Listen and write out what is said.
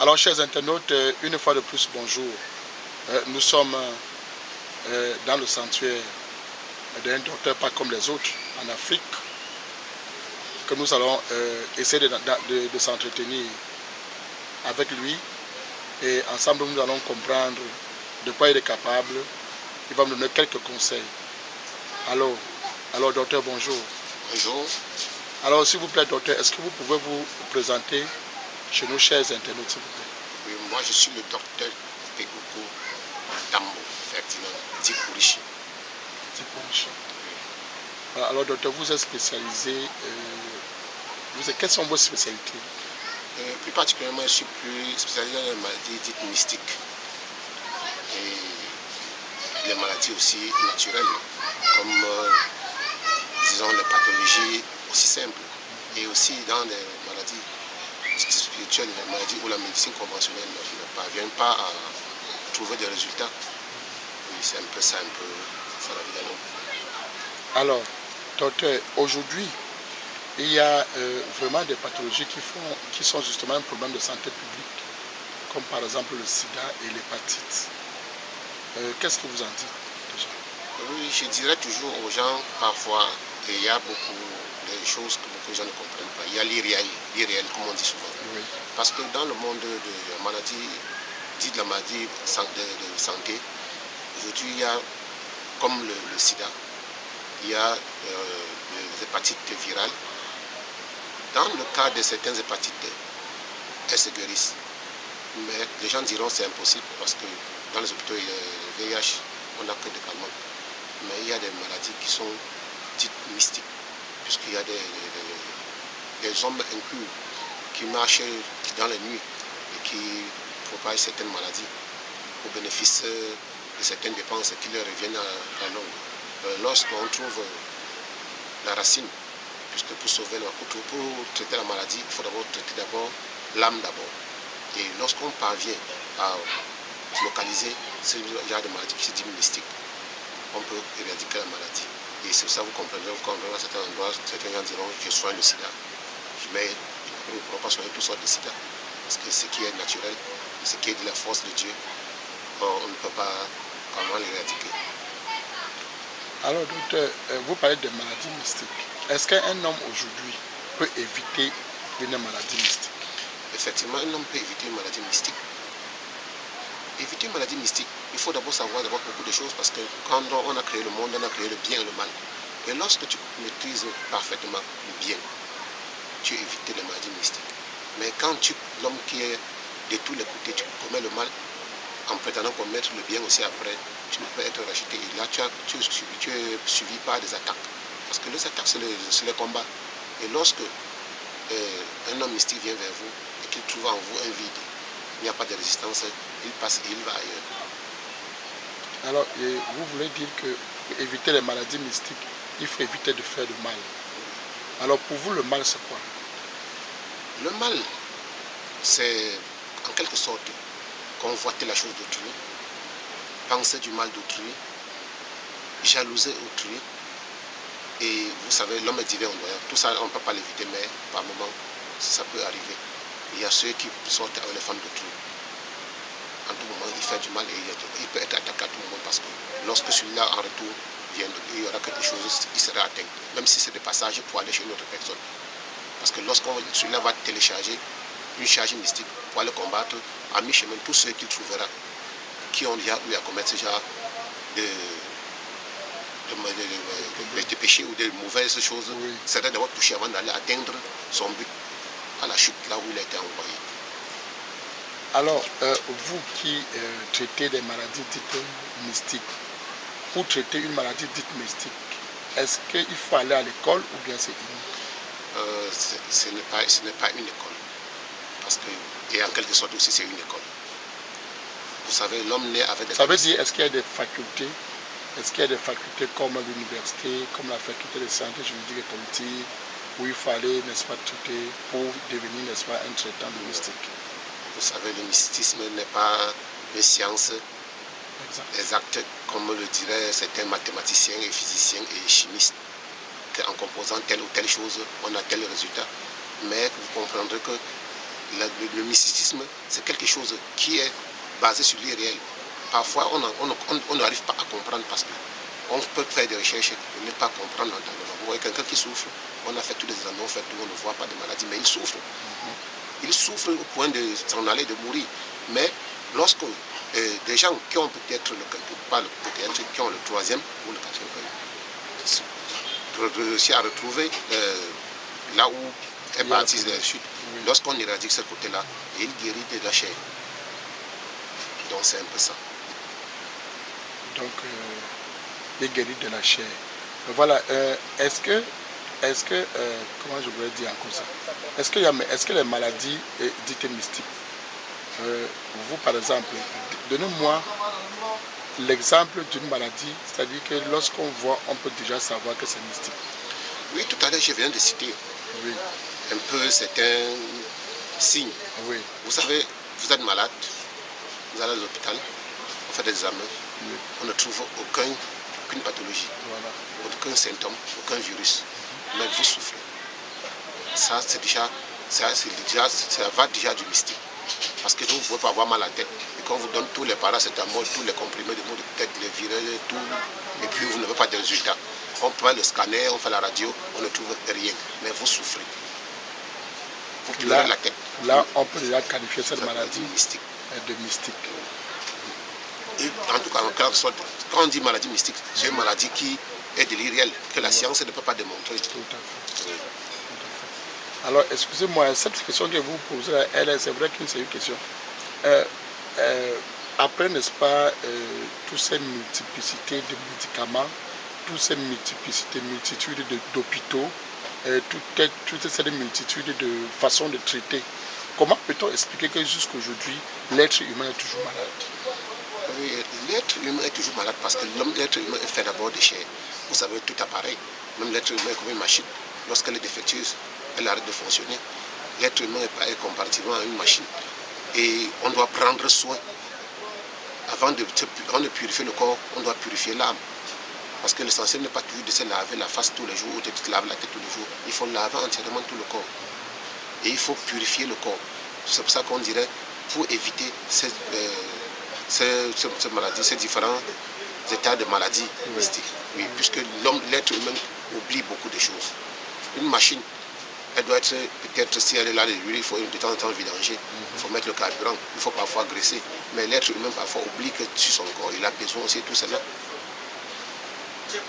Alors, chers internautes, une fois de plus, bonjour. Nous sommes dans le sanctuaire d'un docteur pas comme les autres en Afrique, que nous allons essayer de s'entretenir avec lui et ensemble nous allons comprendre de quoi il est capable. Il va me donner quelques conseils. Alors docteur, bonjour. Bonjour. Alors, s'il vous plaît, docteur, est-ce que vous pouvez vous présenter chez nos chers internautes, s'il vous plaît? Oui, moi je suis le docteur Pegoko Tambo Ferdinand Dikurishi. Alors, docteur, vous êtes spécialisé, quelles sont vos spécialités? Plus particulièrement, je suis plus spécialisé dans les maladies dites mystiques et les maladies aussi naturelles, comme disons les pathologies aussi simples, et aussi dans les maladies spirituelles, les maladies où la médecine conventionnelle ne parvient pas à trouver des résultats. Oui, c'est un peu ça la vie d'un homme. Alors, docteur, aujourd'hui, il y a vraiment des pathologies qui sont justement un problème de santé publique, comme par exemple le sida et l'hépatite. Qu'est-ce que vous en dites déjà? Oui, je dirais toujours aux gens, parfois, il y a beaucoup de choses que beaucoup de gens ne comprennent pas. Il y a l'irréel, comme on dit souvent. Oui. Parce que dans le monde de la maladie, dit de la maladie de santé, aujourd'hui, il y a, comme le sida, il y a les hépatites virales. Dans le cas de certaines hépatites, elles se guérissent. Mais les gens diront que c'est impossible parce que dans les hôpitaux, le VIH, on n'a que des calmants. Mais il y a des maladies qui sont dites mystiques, puisqu'il y a des hommes impurs qui marchent dans les nuits et qui propagent certaines maladies au bénéfice de certaines dépenses qui leur reviennent à la longue. Lorsqu'on trouve la racine, puisque pour traiter la maladie, il faut d'abord traiter l'âme d'abord. Et lorsqu'on parvient à localiser ce genre de maladie qui se dit mystique, on peut éradiquer la maladie. Et c'est ça, vous comprendrez à certains endroits, certains gens diront je soigne le sida. Mais ils ne pourront pas soigner toutes sortes de sida. Parce que ce qui est naturel, ce qui est de la force de Dieu, on ne peut pas vraiment l'éradiquer. Alors, docteur, vous parlez de maladies mystiques. Est-ce qu'un homme aujourd'hui peut éviter une maladie mystique? Effectivement, un homme peut éviter une maladie mystique. Éviter une maladie mystique, il faut d'abord savoir beaucoup de choses parce que quand on a créé le monde, on a créé le bien et le mal. Et lorsque tu maîtrises parfaitement le bien, tu évites les maladies mystiques. Mais quand l'homme qui est de tous les côtés, tu commets le mal, en prétendant commettre le bien aussi après, tu ne peux être racheté. Et là, tu es suivi par des attaques. Parce que les attaques, c'est les combats. Et lorsque un homme mystique vient vers vous et qu'il trouve en vous un vide, il n'y a pas de résistance, il passe et il va ailleurs. Alors, vous voulez dire que pour éviter les maladies mystiques, il faut éviter de faire du mal. Alors, pour vous, le mal, c'est quoi? Le mal, c'est en quelque sorte convoiter la chose d'autrui, penser du mal d'autrui, jalouser autrui. Et vous savez, l'homme est divin en doyant. Tout ça, on ne peut pas l'éviter, mais par moment, ça peut arriver. Il y a ceux qui sortent avec les femmes d'autrui. En tout moment, il fait du mal et il peut être attaqué à tout moment parce que lorsque celui-là en retour vient, il y aura quelque chose, il sera atteint. Même si c'est de passage pour aller chez une autre personne. Parce que lorsque celui-là va télécharger une charge mystique pour aller combattre, à mi-chemin, tous ceux qu'il trouvera qui ont déjà eu à commettre ce genre de péchés ou de mauvaises choses, oui, serait d'abord touché avant d'aller atteindre son but à la chute, là où il a été envoyé. Alors, vous qui traitez des maladies dites mystiques, pour traiter une maladie dite mystique, est-ce qu'il faut aller à l'école ou bien c'est unique? Ce n'est pas une école. Parce que, et en quelque sorte aussi, c'est une école. Vous savez, l'homme naît avec des... Ça veut dire, est-ce qu'il y a des facultés? Est-ce qu'il y a des facultés comme l'université, comme la faculté de santé juridique et politique, où il faut aller, n'est-ce pas, traiter pour devenir, n'est-ce pas, un traitant de mystique? Vous savez, le mysticisme n'est pas une science exacte, comme le diraient certains mathématiciens et physiciens et chimistes, qu'en composant telle ou telle chose, on a tel résultat. Mais vous comprendrez que le mysticisme, c'est quelque chose qui est basé sur l'irréel. Parfois, on n'arrive pas à comprendre parce qu'on peut faire des recherches et ne pas comprendre. Vous voyez quelqu'un qui souffre, on a fait tous les examens, on fait tout, on ne voit pas de maladie, mais il souffre. Il souffre au point de s'en aller, de mourir. Mais lorsque des gens qui ont peut-être, qui ont le 3e ou le 4e, réussi à retrouver là où est partie la chute, lorsqu'on éradique ce côté-là, il guérit de la chair. Donc c'est un peu ça. Donc, il guérit de la chair. Voilà, est-ce que comment je pourrais dire encore ça? Est-ce que les maladies dites mystiques, vous par exemple, donnez-moi l'exemple d'une maladie, c'est-à-dire que lorsqu'on voit, on peut déjà savoir que c'est mystique. Oui, tout à l'heure, je viens de citer un peu certains signes. Oui. Vous savez, vous êtes malade, vous allez à l'hôpital, on fait des examens, on ne trouve aucune pathologie, aucun symptôme, aucun virus, mais vous souffrez. Ça, c'est déjà, ça va déjà du mystique. Parce que vous ne pouvez pas avoir mal à la tête. Et quand on vous donne tous les paracétamol, tous les comprimés de maux de tête, les virus, tout, et puis vous n'avez pas de résultats. On prend le scanner, on fait la radio, on ne trouve rien. Mais vous souffrez. Vous pleurez la tête. Là, on peut déjà qualifier cette maladie mystique. De mystique. Et en tout cas, en quelque sorte, quand on dit maladie mystique, c'est une maladie qui est de l'irréel, que la science ne peut pas démontrer. Tout à fait. Alors, excusez-moi, cette question que vous posez, c'est vrai que c'est une question. Après, n'est-ce pas, toutes ces multiplicités de médicaments, toutes ces multitudes d'hôpitaux, toute cette multitude de façons de traiter, comment peut-on expliquer que jusqu'aujourd'hui, l'être humain est toujours malade? Oui, l'être humain est toujours malade parce que l'être humain est fait d'abord de chair. Vous savez, tout appareil, même l'être humain est comme une machine. Lorsqu'elle est défectueuse, elle arrête de fonctionner. L'être humain est comparativement à une machine. Et on doit prendre soin. Avant de purifier le corps, on doit purifier l'âme. Parce que l'essentiel n'est pas toujours de se laver la face tous les jours ou de se laver la tête tous les jours. Il faut laver entièrement tout le corps. Et il faut purifier le corps. C'est pour ça qu'on dirait, pour éviter ces maladies, ces différents états de maladies mystiques. Oui, puisque l'être humain oublie beaucoup de choses. Une machine, elle doit être, peut-être si elle est là de l'huile, il faut de temps en temps vidanger, il faut mettre le carburant, il faut parfois graisser. Mais l'être humain parfois oublie que sur son corps, il a besoin aussi de tout cela. Okay.